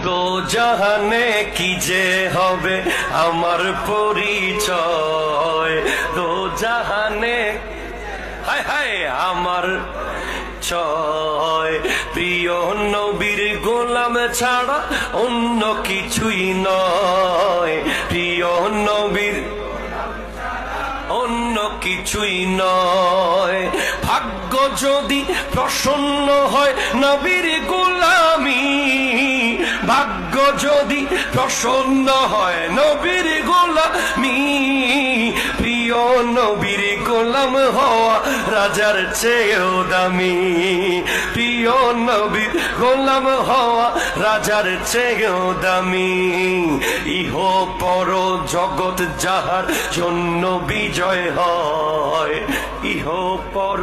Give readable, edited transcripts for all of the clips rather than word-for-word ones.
গো জাহানে কি যে হবে আমার পরিচয়, গো জাহানে হায় হায় আমার চয়। প্রিয় নবীর গোলাম ছাড়া অন্য কিছুই নয়, প্রিয় নবীর অন্য কিছুই নয়। ভাগ্য যদি প্রসন্ন হয় নবীর গোলামি, ভাগ্য যদি প্রসন্ন হয় নবীর গোলামি, প্রিয় নবীর গোলাম হওয়া রাজার চেয়েও দামি, প্রিয় নবীর গোলাম হওয়া রাজার চেয়েও দামি। ইহ পর জগৎ যাহার জন্য বিজয় হয়, ইহ পর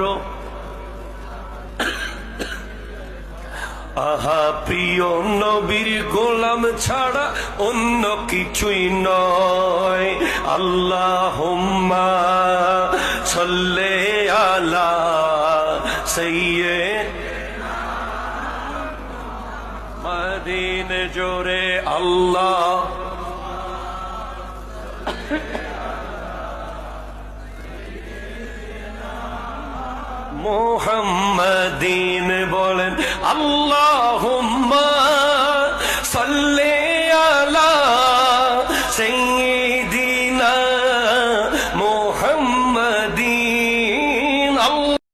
আহা প্রিয় নবীর গোলাম ছাড়া অন্য কিছুই নয়। আল্লাহুম্মা সাল্লি আলা সাইয়্যিদিনা মুহাম্মাদিন, জোরে আল্লাহ মুহাম্মাদিন বলেন। আল্লাহু